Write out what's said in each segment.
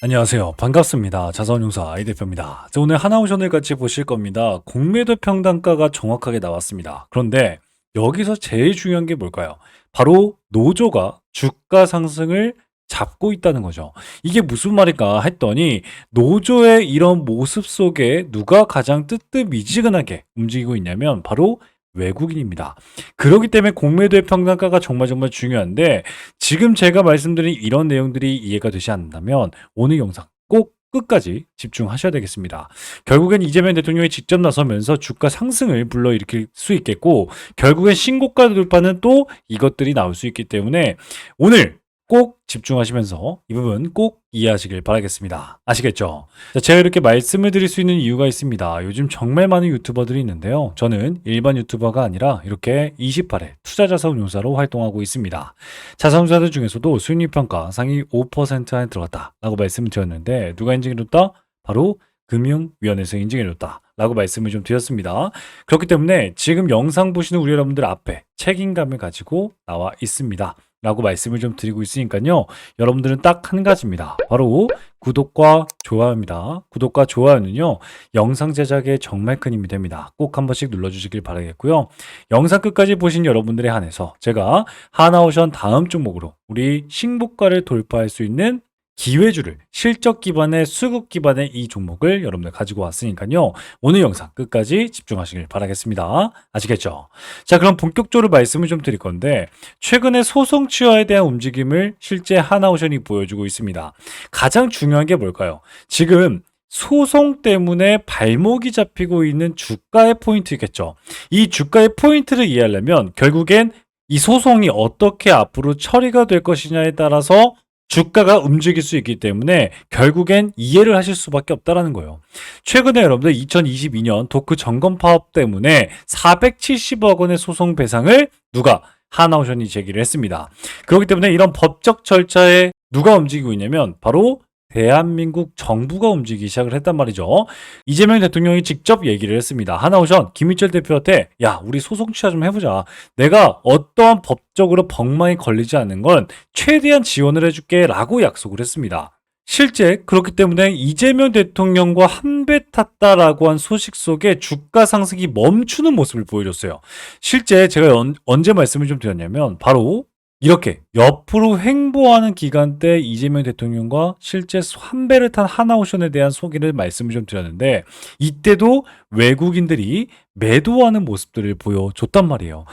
안녕하세요. 반갑습니다. 자산운용사 이 대표입니다. 오늘 하나오션을 같이 보실 겁니다. 공매도 평단가가 정확하게 나왔습니다. 그런데 여기서 제일 중요한 게 뭘까요? 바로 노조가 주가 상승을 잡고 있다는 거죠. 이게 무슨 말일까 했더니 노조의 이런 모습 속에 누가 가장 뜨뜻미지근하게 움직이고 있냐면 바로 외국인입니다. 그렇기 때문에 공매도의 평단가가 정말 중요한데 지금 제가 말씀드린 이런 내용들이 이해가 되지 않는다면 오늘 영상 꼭 끝까지 집중하셔야 되겠습니다. 결국엔 이재명 대통령이 직접 나서면서 주가 상승을 불러일으킬 수 있겠고 결국엔 신고가 돌파는 또 이것들이 나올 수 있기 때문에 오늘 꼭 집중하시면서 이 부분 꼭 이해하시길 바라겠습니다. 아시겠죠? 자, 제가 이렇게 말씀을 드릴 수 있는 이유가 있습니다. 요즘 정말 많은 유튜버들이 있는데요. 저는 일반 유튜버가 아니라 이렇게 28회 투자자산운용사로 활동하고 있습니다. 자산운용사들 중에서도 수익률평가 상위 5% 안에 들어갔다 라고 말씀을 드렸는데 누가 인증해줬다? 바로 금융위원회에서 인증해줬다 라고 말씀을 좀 드렸습니다. 그렇기 때문에 지금 영상 보시는 우리 여러분들 앞에 책임감을 가지고 나와 있습니다. 라고 말씀을 좀 드리고 있으니까요. 여러분들은 딱 한 가지입니다. 바로 구독과 좋아요입니다. 구독과 좋아요는요. 영상 제작에 정말 큰 힘이 됩니다. 꼭 한 번씩 눌러주시길 바라겠고요. 영상 끝까지 보신 여러분들에 한해서 제가 하나오션 다음 종목으로 우리 신고가를 돌파할 수 있는 기회주를 실적 기반의 수급 기반의 이 종목을 여러분들 가지고 왔으니까요. 오늘 영상 끝까지 집중하시길 바라겠습니다. 아시겠죠? 자, 그럼 본격적으로 말씀을 좀 드릴 건데 최근에 소송 취하에 대한 움직임을 실제 하나오션이 보여주고 있습니다. 가장 중요한 게 뭘까요? 지금 소송 때문에 발목이 잡히고 있는 주가의 포인트겠죠. 이 주가의 포인트를 이해하려면 결국엔 이 소송이 어떻게 앞으로 처리가 될 것이냐에 따라서 주가가 움직일 수 있기 때문에 결국엔 이해를 하실 수밖에 없다라는 거예요. 최근에 여러분들 2022년 도크 점검 파업 때문에 470억 원의 소송 배상을 누가 하나오션이 제기를 했습니다. 그렇기 때문에 이런 법적 절차에 누가 움직이고 있냐면 바로 대한민국 정부가 움직이기 시작을 했단 말이죠. 이재명 대통령이 직접 얘기를 했습니다. 하나오션 김희철 대표한테 야 우리 소송 취하 좀 해보자. 내가 어떠한 법적으로 벙망에 걸리지 않는 건 최대한 지원을 해줄게 라고 약속을 했습니다. 실제 그렇기 때문에 이재명 대통령과 한배 탔다라고 한 소식 속에 주가 상승이 멈추는 모습을 보여줬어요. 실제 제가 언제 말씀을 좀 드렸냐면 바로 이렇게 옆으로 횡보하는 기간 때 이재명 대통령과 실제 한 배를 탄 하나오션에 대한 소개를 말씀을 좀 드렸는데 이때도 외국인들이 매도하는 모습들을 보여줬단 말이에요.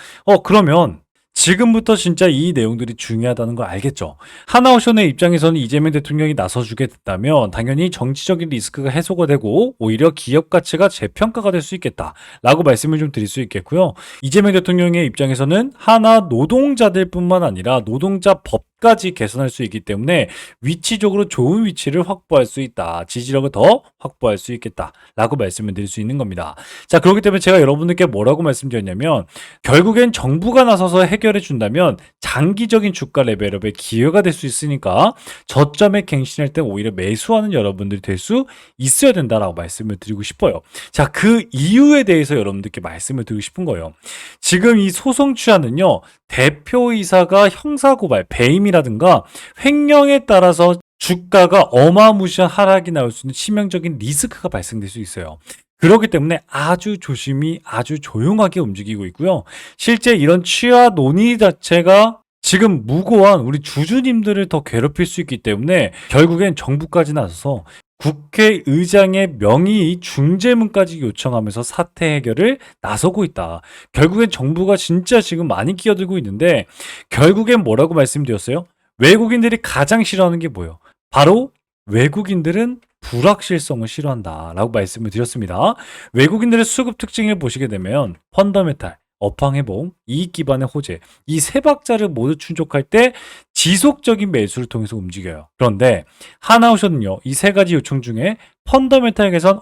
그러면 지금부터 진짜 이 내용들이 중요하다는 걸 알겠죠? 하나오션의 입장에서는 이재명 대통령이 나서주게 됐다면 당연히 정치적인 리스크가 해소가 되고 오히려 기업 가치가 재평가가 될 수 있겠다라고 말씀을 좀 드릴 수 있겠고요. 이재명 대통령의 입장에서는 하나 노동자들뿐만 아니라 노동자 법까지 개선할 수 있기 때문에 위치적으로 좋은 위치를 확보할 수 있다. 지지력을 더 확보할 수 있겠다라고 말씀을 드릴 수 있는 겁니다. 자, 그렇기 때문에 제가 여러분들께 뭐라고 말씀드렸냐면 결국엔 정부가 나서서 해결해 준다면 장기적인 주가 레벨업의 기회가 될 수 있으니까 저점에 갱신할 때 오히려 매수하는 여러분들이 될 수 있어야 된다라고 말씀을 드리고 싶어요. 자, 그 이유에 대해서 여러분들께 말씀을 드리고 싶은 거예요. 지금 이 소송 취하는요. 대표이사가 형사고발, 배임이라든가 횡령에 따라서 주가가 어마무시한 하락이 나올 수 있는 치명적인 리스크가 발생될 수 있어요. 그렇기 때문에 아주 조심히 아주 조용하게 움직이고 있고요. 실제 이런 취하 논의 자체가 지금 무고한 우리 주주님들을 더 괴롭힐 수 있기 때문에 결국엔 정부까지 나서서 국회의장의 명의 중재문까지 요청하면서 사태 해결을 나서고 있다. 결국엔 정부가 진짜 지금 많이 끼어들고 있는데 결국엔 뭐라고 말씀드렸어요? 외국인들이 가장 싫어하는 게 뭐예요? 바로 외국인들은 불확실성을 싫어한다 라고 말씀을 드렸습니다. 외국인들의 수급 특징을 보시게 되면 펀더멘탈, 업황회복, 이익 기반의 호재 이 세 박자를 모두 충족할 때 지속적인 매수를 통해서 움직여요. 그런데 하나오션은요. 이 세 가지 요청 중에 펀더멘탈 개선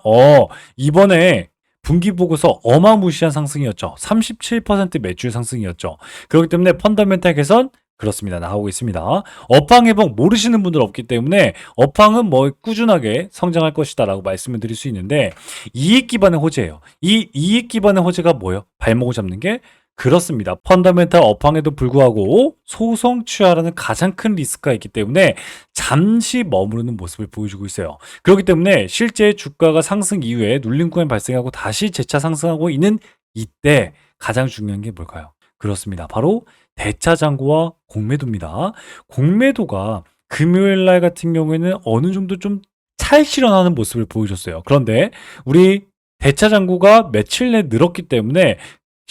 이번에 분기 보고서 어마무시한 상승이었죠. 37% 매출 상승이었죠. 그렇기 때문에 펀더멘탈 개선 그렇습니다. 나오고 있습니다. 업황 회복 모르시는 분들 없기 때문에 업황은 뭐 꾸준하게 성장할 것이다 라고 말씀을 드릴 수 있는데 이익 기반의 호재예요. 이 이익 기반의 호재가 뭐예요? 발목을 잡는 게 그렇습니다. 펀더멘탈 업황에도 불구하고 소송 취하라는 가장 큰 리스크가 있기 때문에 잠시 머무르는 모습을 보여주고 있어요. 그렇기 때문에 실제 주가가 상승 이후에 눌림 구간이 발생하고 다시 재차 상승하고 있는 이때 가장 중요한 게 뭘까요? 그렇습니다. 바로 대차 잔고와 공매도입니다. 공매도가 금요일 날 같은 경우에는 어느 정도 좀 찰실현하는 모습을 보여줬어요. 그런데 우리 대차 잔고가 며칠 내 늘었기 때문에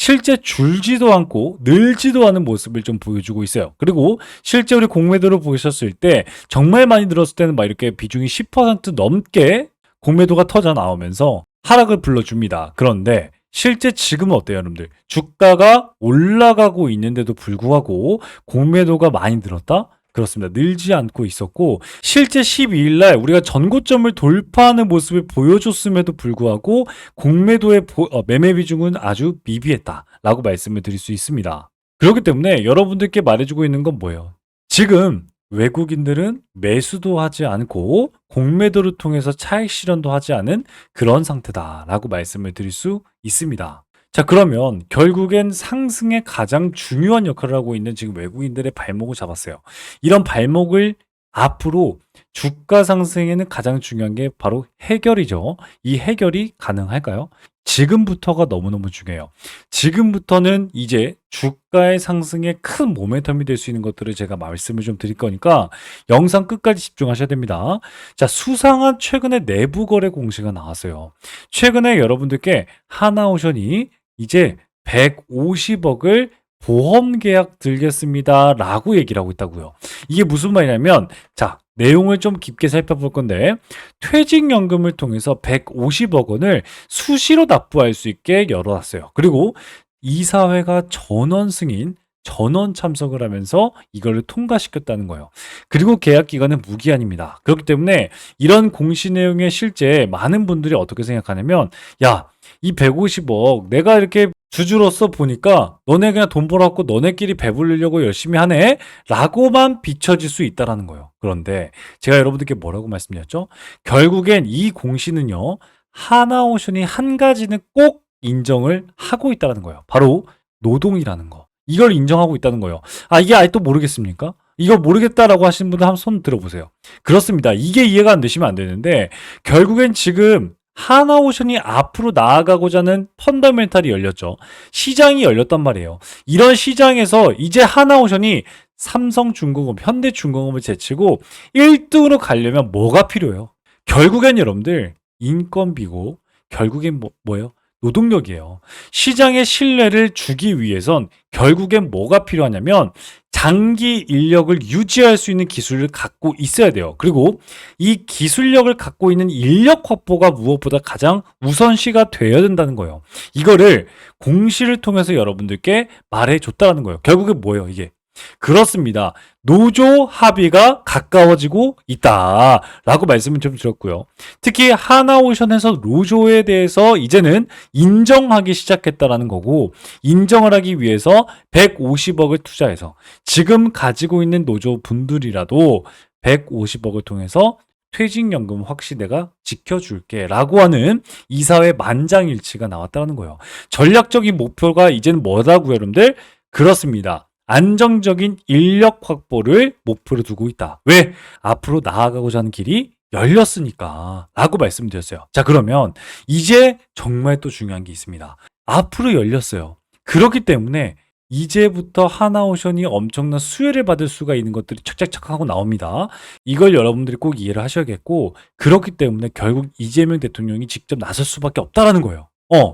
실제 줄지도 않고 늘지도 않은 모습을 좀 보여주고 있어요. 그리고 실제 우리 공매도를 보셨을 때 정말 많이 늘었을 때는 막 이렇게 비중이 10% 넘게 공매도가 터져 나오면서 하락을 불러줍니다. 그런데 실제 지금은 어때요, 여러분들? 주가가 올라가고 있는데도 불구하고 공매도가 많이 늘었다? 그렇습니다. 늘지 않고 있었고 실제 12일 날 우리가 전고점을 돌파하는 모습을 보여줬음에도 불구하고 공매도의 매매 비중은 아주 미비했다라고 말씀을 드릴 수 있습니다. 그렇기 때문에 여러분들께 말해주고 있는 건 뭐예요? 지금 외국인들은 매수도 하지 않고 공매도를 통해서 차익 실현도 하지 않은 그런 상태다라고 말씀을 드릴 수 있습니다. 자, 그러면 결국엔 상승의 가장 중요한 역할을 하고 있는 지금 외국인들의 발목을 잡았어요. 이런 발목을 앞으로 주가 상승에는 가장 중요한 게 바로 해결이죠. 이 해결이 가능할까요? 지금부터가 너무너무 중요해요. 지금부터는 이제 주가의 상승에 큰 모멘텀이 될 수 있는 것들을 제가 말씀을 좀 드릴 거니까 영상 끝까지 집중하셔야 됩니다. 자, 수상한 최근에 내부 거래 공시가 나왔어요. 최근에 여러분들께 하나오션이 이제 150억을 보험 계약 들겠습니다 라고 얘기를 하고 있다고요. 이게 무슨 말이냐면, 자, 내용을 좀 깊게 살펴볼 건데, 퇴직연금을 통해서 150억 원을 수시로 납부할 수 있게 열어놨어요. 그리고 이사회가 전원 승인, 전원 참석을 하면서 이걸 통과시켰다는 거예요. 그리고 계약 기간은 무기한입니다. 그렇기 때문에 이런 공시 내용에 실제 많은 분들이 어떻게 생각하냐면, 야, 이 150억 내가 이렇게 주주로서 보니까 너네 그냥 돈 벌어갖고 너네끼리 배불리려고 열심히 하네 라고만 비춰질 수 있다라는 거예요. 그런데 제가 여러분들께 뭐라고 말씀드렸죠? 결국엔 이 공시는요, 하나오션이 한 가지는 꼭 인정을 하고 있다는 거예요. 바로 노동이라는 거. 이걸 인정하고 있다는 거예요. 아, 이게 아직도 모르겠습니까? 이거 모르겠다라고 하시는 분들 한번 손 들어보세요. 그렇습니다. 이게 이해가 안 되시면 안 되는데 결국엔 지금 하나오션이 앞으로 나아가고자 하는 펀더멘탈이 열렸죠. 시장이 열렸단 말이에요. 이런 시장에서 이제 하나오션이 삼성중공업, 현대중공업을 제치고 1등으로 가려면 뭐가 필요해요? 결국엔 여러분들 인건비고 결국엔 뭐예요? 노동력이에요. 시장의 신뢰를 주기 위해선 결국엔 뭐가 필요하냐면 장기 인력을 유지할 수 있는 기술을 갖고 있어야 돼요. 그리고 이 기술력을 갖고 있는 인력 확보가 무엇보다 가장 우선시가 되어야 된다는 거예요. 이거를 공시를 통해서 여러분들께 말해줬다는 거예요. 결국엔 뭐예요, 이게? 그렇습니다. 노조 합의가 가까워지고 있다라고 말씀을 좀 드렸고요. 특히 하나오션에서 노조에 대해서 이제는 인정하기 시작했다라는 거고, 인정을 하기 위해서 150억을 투자해서 지금 가지고 있는 노조 분들이라도 150억을 통해서 퇴직연금 확실히 내가 지켜줄게 라고 하는 이사회 만장일치가 나왔다는 거예요. 전략적인 목표가 이제는 뭐라고요, 여러분들? 그렇습니다. 안정적인 인력 확보를 목표로 두고 있다. 왜? 앞으로 나아가고자 하는 길이 열렸으니까 라고 말씀드렸어요. 자, 그러면 이제 정말 또 중요한 게 있습니다. 앞으로 열렸어요. 그렇기 때문에 이제부터 하나오션이 엄청난 수혜를 받을 수가 있는 것들이 착착착 하고 나옵니다. 이걸 여러분들이 꼭 이해를 하셔야겠고, 그렇기 때문에 결국 이재명 대통령이 직접 나설 수밖에 없다라는 거예요.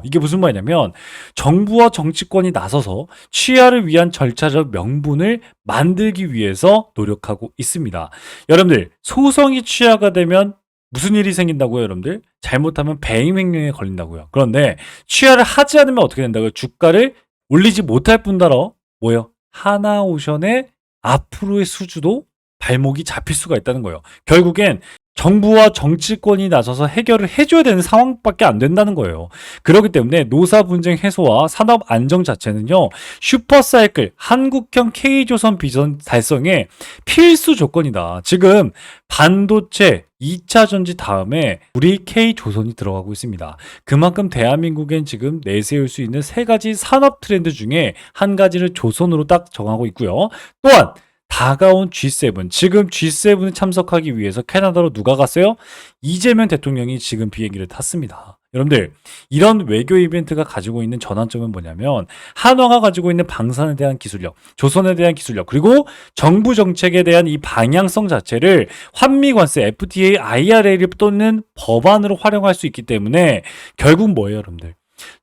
이게 무슨 말이냐면 정부와 정치권이 나서서 취하를 위한 절차적 명분을 만들기 위해서 노력하고 있습니다. 여러분들, 소송이 취하가 되면 무슨 일이 생긴다고요, 여러분들? 잘못하면 배임 횡령에 걸린다고요. 그런데 취하를 하지 않으면 어떻게 된다고요? 주가를 올리지 못할 뿐더러 뭐요? 하나오션의 앞으로의 수주도 발목이 잡힐 수가 있다는 거예요. 결국엔 정부와 정치권이 나서서 해결을 해줘야 되는 상황밖에 안 된다는 거예요. 그렇기 때문에 노사 분쟁 해소와 산업 안정 자체는요, 슈퍼사이클 한국형 K조선 비전 달성의 필수 조건이다. 지금 반도체 2차 전지 다음에 우리 K조선이 들어가고 있습니다. 그만큼 대한민국엔 지금 내세울 수 있는 세 가지 산업 트렌드 중에 한 가지를 조선으로 딱 정하고 있고요. 또한 다가온 G7, 지금 G7에 참석하기 위해서 캐나다로 누가 갔어요? 이재명 대통령이 지금 비행기를 탔습니다. 여러분들, 이런 외교 이벤트가 가지고 있는 전환점은 뭐냐면 한화가 가지고 있는 방산에 대한 기술력, 조선에 대한 기술력, 그리고 정부 정책에 대한 이 방향성 자체를 환미관세, FTA, IRA를 또는 법안으로 활용할 수 있기 때문에 결국 뭐예요, 여러분들?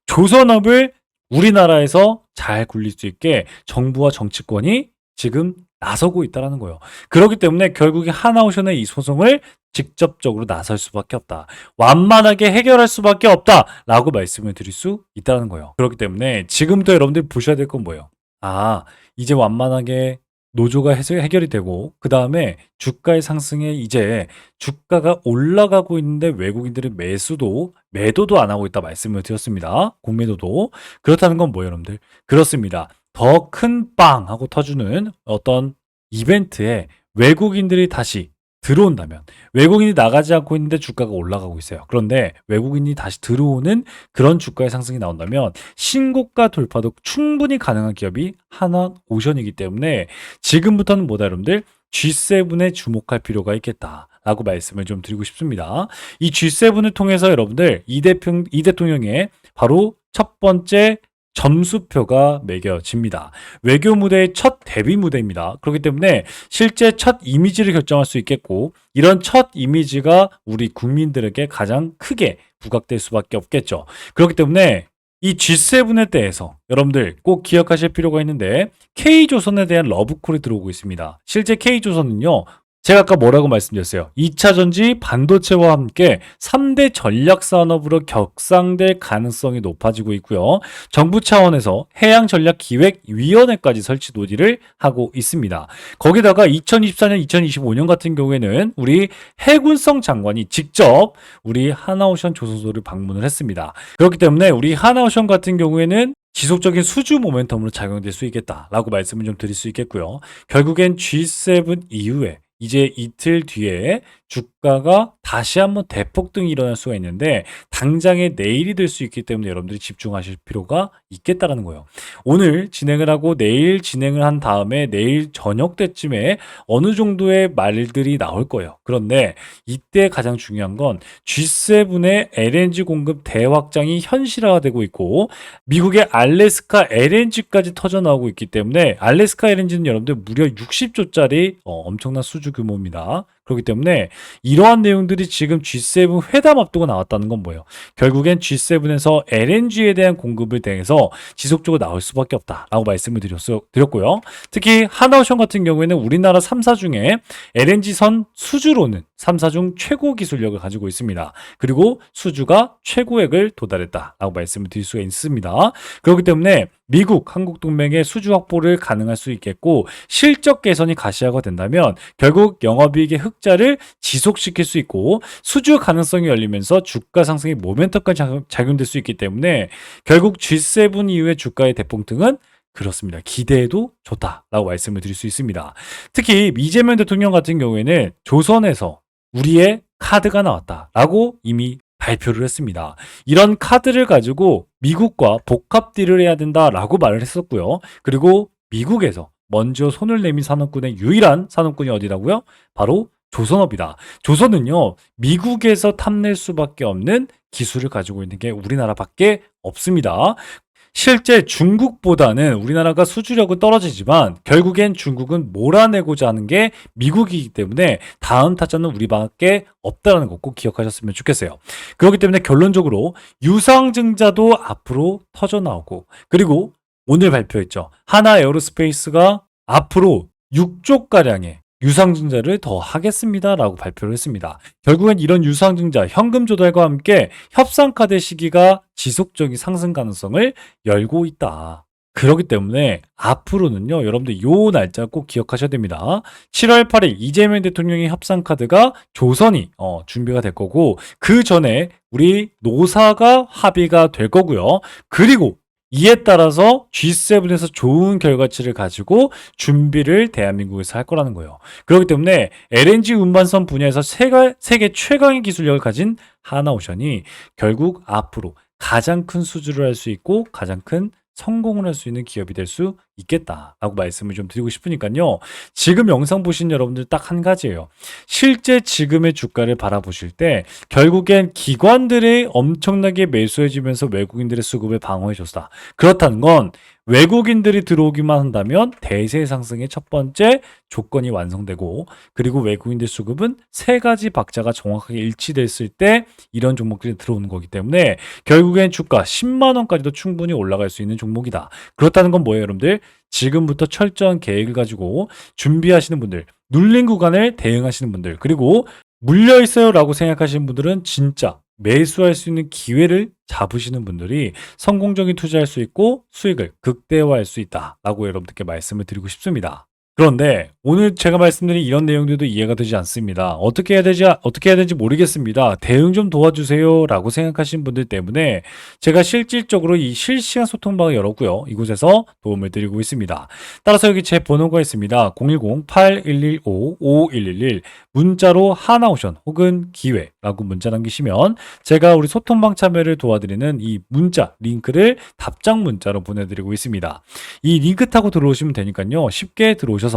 조선업을 우리나라에서 잘 굴릴 수 있게 정부와 정치권이 지금 나서고 있다는 거예요. 그렇기 때문에 결국에 하나오션의 이 소송을 직접적으로 나설 수밖에 없다. 완만하게 해결할 수밖에 없다라고 말씀을 드릴 수 있다는 거예요. 그렇기 때문에 지금부터 여러분들이 보셔야 될 건 뭐예요? 아, 이제 완만하게 노조가 해결이 되고 그 다음에 주가의 상승에 이제 주가가 올라가고 있는데 외국인들의 매도도 안 하고 있다 말씀을 드렸습니다. 공매도도. 그렇다는 건 뭐예요, 여러분들? 그렇습니다. 더 큰 빵 하고 터주는 어떤 이벤트에 외국인들이 다시 들어온다면, 외국인이 나가지 않고 있는데 주가가 올라가고 있어요. 그런데 외국인이 다시 들어오는 그런 주가의 상승이 나온다면 신고가 돌파도 충분히 가능한 기업이 하나오션이기 때문에 지금부터는 뭐다, 여러분들? G7에 주목할 필요가 있겠다 라고 말씀을 좀 드리고 싶습니다. 이 G7을 통해서 여러분들 이 대통령의 바로 첫 번째 점수표가 매겨집니다. 외교 무대의 첫 데뷔 무대입니다. 그렇기 때문에 실제 첫 이미지를 결정할 수 있겠고, 이런 첫 이미지가 우리 국민들에게 가장 크게 부각될 수밖에 없겠죠. 그렇기 때문에 이 G7에 대해서 여러분들 꼭 기억하실 필요가 있는데, K조선에 대한 러브콜이 들어오고 있습니다. 실제 K조선은요, 제가 아까 뭐라고 말씀드렸어요? 2차 전지 반도체와 함께 3대 전략 산업으로 격상될 가능성이 높아지고 있고요. 정부 차원에서 해양전략기획위원회까지 설치 논의를 하고 있습니다. 거기다가 2024년, 2025년 같은 경우에는 우리 해군성 장관이 직접 우리 하나오션 조선소를 방문을 했습니다. 그렇기 때문에 우리 하나오션 같은 경우에는 지속적인 수주 모멘텀으로 작용될 수 있겠다라고 말씀을 좀 드릴 수 있겠고요. 결국엔 G7 이후에 이제 이틀 뒤에 주가가 다시 한번 대폭등이 일어날 수가 있는데 당장에 내일이 될 수 있기 때문에 여러분들이 집중하실 필요가 있겠다라는 거예요. 오늘 진행을 하고 내일 진행을 한 다음에 내일 저녁 때쯤에 어느 정도의 말들이 나올 거예요. 그런데 이때 가장 중요한 건 G7의 LNG 공급 대확장이 현실화되고 있고 미국의 알래스카 LNG까지 터져 나오고 있기 때문에 알래스카 LNG는 여러분들 무려 60조짜리 엄청난 수주 규모입니다. 그렇기 때문에 이러한 내용들이 지금 G7 회담 앞두고 나왔다는 건 뭐예요? 결국엔 G7에서 LNG에 대한 공급을 대해서 지속적으로 나올 수밖에 없다라고 말씀을 드렸고요. 특히 하나오션 같은 경우에는 우리나라 3사 중에 LNG선 수주로는 3사 중 최고 기술력을 가지고 있습니다. 그리고 수주가 최고액을 도달했다라고 말씀을 드릴 수가 있습니다. 그렇기 때문에 미국, 한국 동맹의 수주 확보를 가능할 수 있겠고 실적 개선이 가시화가 된다면 결국 영업이익의 흑자를 지속시킬 수 있고 수주 가능성이 열리면서 주가 상승의 모멘텀까지 작용될 수 있기 때문에 결국 G7 이후의 주가의 대폭등은 그렇습니다. 기대해도 좋다라고 말씀을 드릴 수 있습니다. 특히 이재명 대통령 같은 경우에는 조선에서 우리의 카드가 나왔다라고 이미 발표를 했습니다. 이런 카드를 가지고 미국과 복합 딜을 해야 된다라고 말을 했었고요. 그리고 미국에서 먼저 손을 내민 산업군의 유일한 산업군이 어디라고요? 바로 조선업이다. 조선은요, 미국에서 탐낼 수밖에 없는 기술을 가지고 있는 게 우리나라밖에 없습니다. 실제 중국보다는 우리나라가 수주력은 떨어지지만 결국엔 중국은 몰아내고자 하는 게 미국이기 때문에 다음 타자는 우리밖에 없다는 거 꼭 기억하셨으면 좋겠어요. 그렇기 때문에 결론적으로 유상증자도 앞으로 터져 나오고 그리고 오늘 발표했죠. 하나 에어로스페이스가 앞으로 6조가량의 유상증자를 더 하겠습니다라고 발표를 했습니다. 결국엔 이런 유상증자, 현금 조달과 함께 협상카드 시기가 지속적인 상승 가능성을 열고 있다. 그렇기 때문에 앞으로는요, 여러분들 요 날짜 꼭 기억하셔야 됩니다. 7월 8일 이재명 대통령의 협상 카드가 조선이 준비가 될 거고, 그 전에 우리 노사가 합의가 될 거고요. 그리고 이에 따라서 G7에서 좋은 결과치를 가지고 준비를 대한민국에서 할 거라는 거예요. 그렇기 때문에 LNG 운반선 분야에서 세계 최강의 기술력을 가진 하나오션이 결국 앞으로 가장 큰 수주를 할 수 있고 가장 큰 성공을 할 수 있는 기업이 될 수 있겠다라고 말씀을 좀 드리고 싶으니까요. 지금 영상 보신 여러분들 딱 한 가지예요. 실제 지금의 주가를 바라보실 때 결국엔 기관들이 엄청나게 매수해지면서 외국인들의 수급을 방어해줬다. 그렇다는 건 외국인들이 들어오기만 한다면 대세 상승의 첫 번째 조건이 완성되고, 그리고 외국인들 수급은 세 가지 박자가 정확하게 일치됐을 때 이런 종목들이 들어오는 거기 때문에 결국엔 주가 10만 원까지도 충분히 올라갈 수 있는 종목이다. 그렇다는 건 뭐예요, 여러분들? 지금부터 철저한 계획을 가지고 준비하시는 분들, 눌린 구간을 대응하시는 분들, 그리고 물려 있어요라고 생각하시는 분들은 진짜 매수할 수 있는 기회를 잡으시는 분들이 성공적인 투자할 수 있고 수익을 극대화할 수 있다라고 여러분들께 말씀을 드리고 싶습니다. 그런데 오늘 제가 말씀드린 이런 내용들도 이해가 되지 않습니다. 어떻게 해야 되는지 모르겠습니다. 대응 좀 도와주세요라고 생각하시는 분들 때문에 제가 실질적으로 이 실시간 소통방을 열었고요. 이곳에서 도움을 드리고 있습니다. 따라서 여기 제 번호가 있습니다. 010-8115-5111 문자로 하나오션 혹은 기회라고 문자 남기시면 제가 우리 소통방 참여를 도와드리는 이 문자 링크를 답장 문자로 보내드리고 있습니다. 이 링크 타고 들어오시면 되니까요. 쉽게 들어오셔서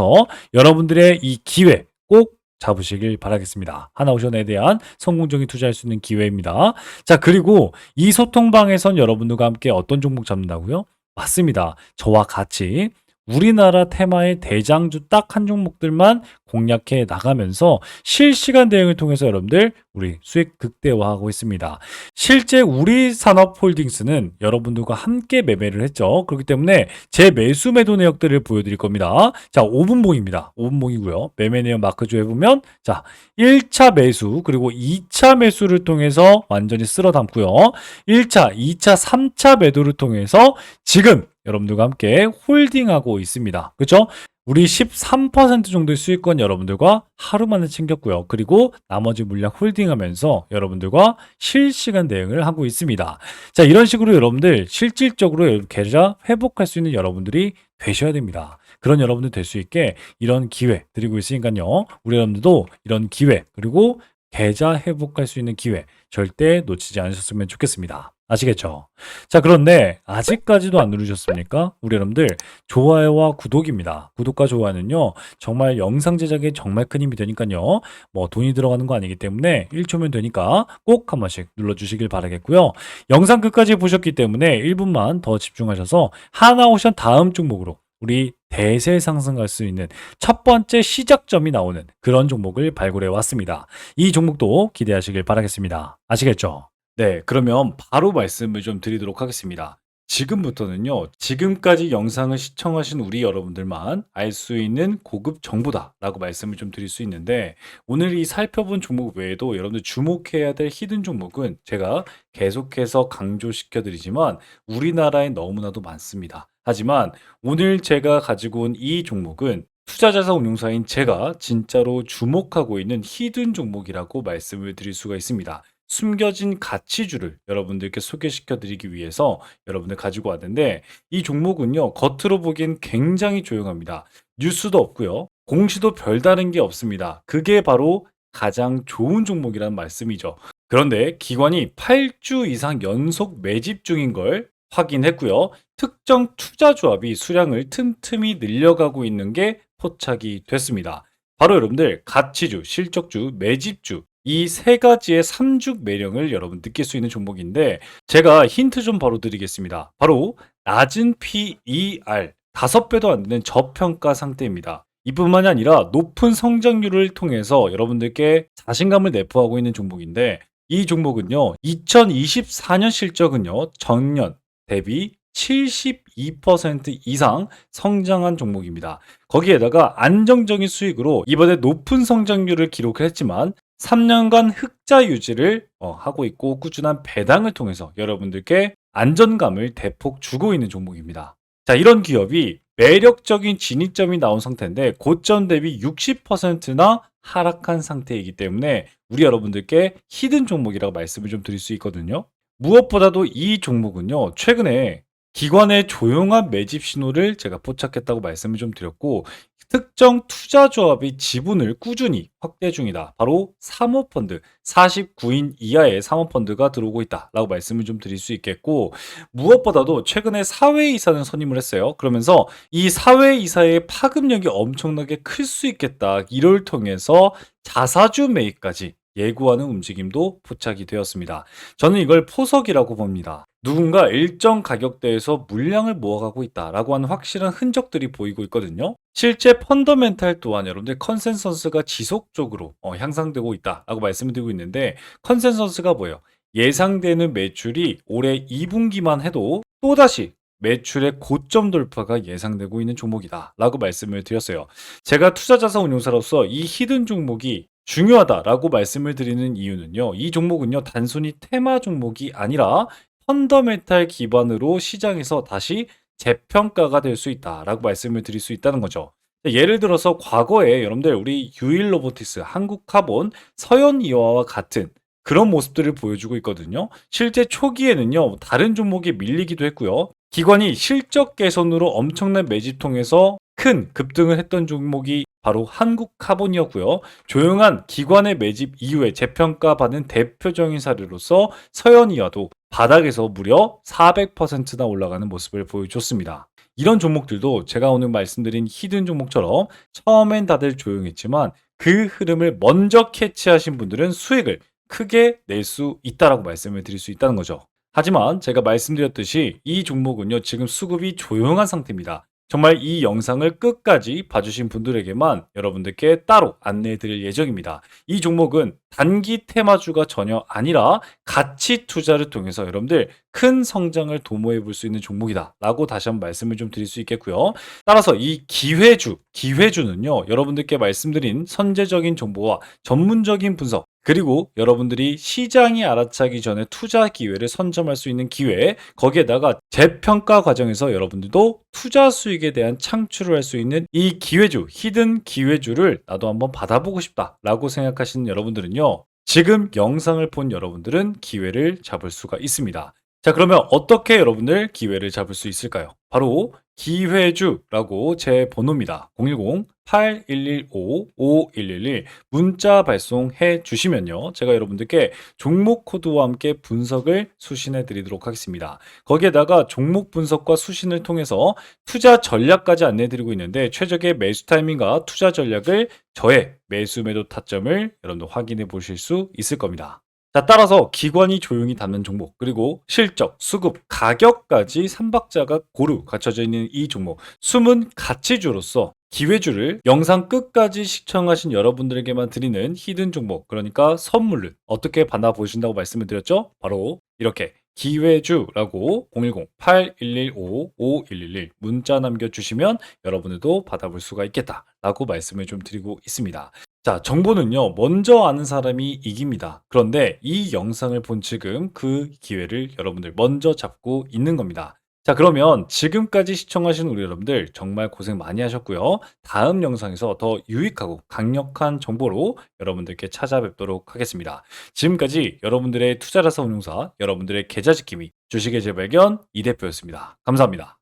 여러분들의 이 기회 꼭 잡으시길 바라겠습니다. 하나오션에 대한 성공적인 투자할 수 있는 기회입니다. 자, 그리고 이 소통방에선 여러분들과 함께 어떤 종목 잡는다고요? 맞습니다. 저와 같이 우리나라 테마의 대장주 딱 한 종목들만 공략해 나가면서 실시간 대응을 통해서 여러분들 우리 수익 극대화하고 있습니다. 실제 우리 산업홀딩스는 여러분들과 함께 매매를 했죠. 그렇기 때문에 제 매수 매도 내역들을 보여드릴 겁니다. 자, 5분봉입니다. 5분봉이고요. 매매 내역 마크조에 보면 자, 1차 매수 그리고 2차 매수를 통해서 완전히 쓸어 담고요. 1차, 2차, 3차 매도를 통해서 지금 여러분들과 함께 홀딩하고 있습니다. 그렇죠? 우리 13% 정도의 수익권 여러분들과 하루 만에 챙겼고요. 그리고 나머지 물량 홀딩하면서 여러분들과 실시간 대응을 하고 있습니다. 자, 이런 식으로 여러분들 실질적으로 계좌 회복할 수 있는 여러분들이 되셔야 됩니다. 그런 여러분들 될 수 있게 이런 기회 드리고 있으니까요. 우리 여러분들도 이런 기회 그리고 계좌 회복할 수 있는 기회 절대 놓치지 않으셨으면 좋겠습니다. 아시겠죠? 자, 그런데 아직까지도 안 누르셨습니까? 우리 여러분들 좋아요와 구독입니다. 구독과 좋아요는요 정말 영상 제작에 정말 큰 힘이 되니까요. 뭐 돈이 들어가는 거 아니기 때문에 1초면 되니까 꼭 한 번씩 눌러주시길 바라겠고요. 영상 끝까지 보셨기 때문에 1분만 더 집중하셔서 하나오션 다음 종목으로 우리 대세 상승할 수 있는 첫 번째 시작점이 나오는 그런 종목을 발굴해 왔습니다. 이 종목도 기대하시길 바라겠습니다. 아시겠죠? 네, 그러면 바로 말씀을 좀 드리도록 하겠습니다. 지금부터는요, 지금까지 영상을 시청하신 우리 여러분들만 알 수 있는 고급 정보다라고 말씀을 좀 드릴 수 있는데, 오늘 이 살펴본 종목 외에도 여러분들 주목해야 될 히든 종목은 제가 계속해서 강조시켜 드리지만 우리나라에 너무나도 많습니다. 하지만 오늘 제가 가지고 온 이 종목은 투자자산 운용사인 제가 진짜로 주목하고 있는 히든 종목이라고 말씀을 드릴 수가 있습니다. 숨겨진 가치주를 여러분들께 소개시켜 드리기 위해서 여러분들 가지고 왔는데, 이 종목은요 겉으로 보기엔 굉장히 조용합니다. 뉴스도 없고요, 공시도 별다른 게 없습니다. 그게 바로 가장 좋은 종목이라는 말씀이죠. 그런데 기관이 8주 이상 연속 매집 중인 걸 확인했고요. 특정 투자 조합이 수량을 틈틈이 늘려가고 있는 게 포착이 됐습니다. 바로 여러분들 가치주, 실적주, 매집주 이 세 가지의 삼죽 매력을 여러분 느낄 수 있는 종목인데, 제가 힌트 좀 바로 드리겠습니다. 바로 낮은 PER 5배도 안 되는 저평가 상태입니다. 이뿐만이 아니라 높은 성장률을 통해서 여러분들께 자신감을 내포하고 있는 종목인데, 이 종목은요 2024년 실적은요 전년 대비 72% 이상 성장한 종목입니다. 거기에다가 안정적인 수익으로 이번에 높은 성장률을 기록했지만 3년간 흑자 유지를 하고 있고 꾸준한 배당을 통해서 여러분들께 안정감을 대폭 주고 있는 종목입니다. 자, 이런 기업이 매력적인 진입점이 나온 상태인데 고점 대비 60%나 하락한 상태이기 때문에 우리 여러분들께 히든 종목이라고 말씀을 좀 드릴 수 있거든요. 무엇보다도 이 종목은요, 최근에 기관의 조용한 매집 신호를 제가 포착했다고 말씀을 좀 드렸고, 특정 투자 조합이 지분을 꾸준히 확대 중이다. 바로 사모펀드, 49인 이하의 사모펀드가 들어오고 있다라고 말씀을 좀 드릴 수 있겠고, 무엇보다도 최근에 사회이사는 선임을 했어요. 그러면서 이 사회이사의 파급력이 엄청나게 클 수 있겠다. 이를 통해서 자사주 매입까지 예고하는 움직임도 포착이 되었습니다. 저는 이걸 포석이라고 봅니다. 누군가 일정 가격대에서 물량을 모아가고 있다라고 하는 확실한 흔적들이 보이고 있거든요. 실제 펀더멘탈 또한 여러분들 컨센서스가 지속적으로 향상되고 있다라고 말씀을 드리고 있는데, 컨센서스가 뭐예요? 예상되는 매출이 올해 2분기만 해도 또다시 매출의 고점 돌파가 예상되고 있는 종목이다라고 말씀을 드렸어요. 제가 투자자산 운용사로서 이 히든 종목이 중요하다라고 말씀을 드리는 이유는요. 이 종목은요, 단순히 테마 종목이 아니라 펀더멘탈 기반으로 시장에서 다시 재평가가 될 수 있다라고 말씀을 드릴 수 있다는 거죠. 예를 들어서 과거에 여러분들 우리 유일로보티스, 한국카본, 서현이와와 같은 그런 모습들을 보여주고 있거든요. 실제 초기에는요, 다른 종목이 밀리기도 했고요. 기관이 실적 개선으로 엄청난 매집 통해서 큰 급등을 했던 종목이 바로 한국카본이었고요. 조용한 기관의 매집 이후에 재평가받은 대표적인 사례로서 서현이와도 바닥에서 무려 400%나 올라가는 모습을 보여줬습니다. 이런 종목들도 제가 오늘 말씀드린 히든 종목처럼 처음엔 다들 조용했지만 그 흐름을 먼저 캐치하신 분들은 수익을 크게 낼 수 있다라고 말씀을 드릴 수 있다는 거죠. 하지만 제가 말씀드렸듯이 이 종목은요, 지금 수급이 조용한 상태입니다. 정말 이 영상을 끝까지 봐주신 분들에게만 여러분들께 따로 안내해 드릴 예정입니다. 이 종목은 단기 테마주가 전혀 아니라 가치 투자를 통해서 여러분들 큰 성장을 도모해 볼 수 있는 종목이다 라고 다시 한번 말씀을 좀 드릴 수 있겠고요. 따라서 이 기회주는요, 여러분들께 말씀드린 선제적인 정보와 전문적인 분석, 그리고 여러분들이 시장이 알아차기 전에 투자 기회를 선점할 수 있는 기회, 거기에다가 재평가 과정에서 여러분들도 투자 수익에 대한 창출을 할 수 있는 이 기회주, 히든 기회주를 나도 한번 받아보고 싶다라고 생각하시는 여러분들은요, 지금 영상을 본 여러분들은 기회를 잡을 수가 있습니다. 자, 그러면 어떻게 여러분들 기회를 잡을 수 있을까요? 바로 기회주라고 제 번호입니다. 010-8115-5111 문자 발송해 주시면요, 제가 여러분들께 종목 코드와 함께 분석을 수신해 드리도록 하겠습니다. 거기에다가 종목 분석과 수신을 통해서 투자 전략까지 안내 드리고 있는데, 최적의 매수 타이밍과 투자 전략을 저의 매수 매도 타점을 여러분들 확인해 보실 수 있을 겁니다. 자, 따라서 기관이 조용히 담는 종목, 그리고 실적, 수급, 가격까지 삼박자가 고루 갖춰져 있는 이 종목, 숨은 가치주로서 기회주를 영상 끝까지 시청하신 여러분들에게만 드리는 히든 종목, 그러니까 선물을 어떻게 받아보신다고 말씀을 드렸죠? 바로 이렇게 기회주라고 010-8115-5111 문자 남겨주시면 여러분들도 받아볼 수가 있겠다라고 말씀을 좀 드리고 있습니다. 자, 정보는요, 먼저 아는 사람이 이깁니다. 그런데 이 영상을 본 지금 그 기회를 여러분들 먼저 잡고 있는 겁니다. 자, 그러면 지금까지 시청하신 우리 여러분들 정말 고생 많이 하셨고요. 다음 영상에서 더 유익하고 강력한 정보로 여러분들께 찾아뵙도록 하겠습니다. 지금까지 여러분들의 투자자산 운용사, 여러분들의 계좌 지킴이, 주식의 재발견 이 대표였습니다. 감사합니다.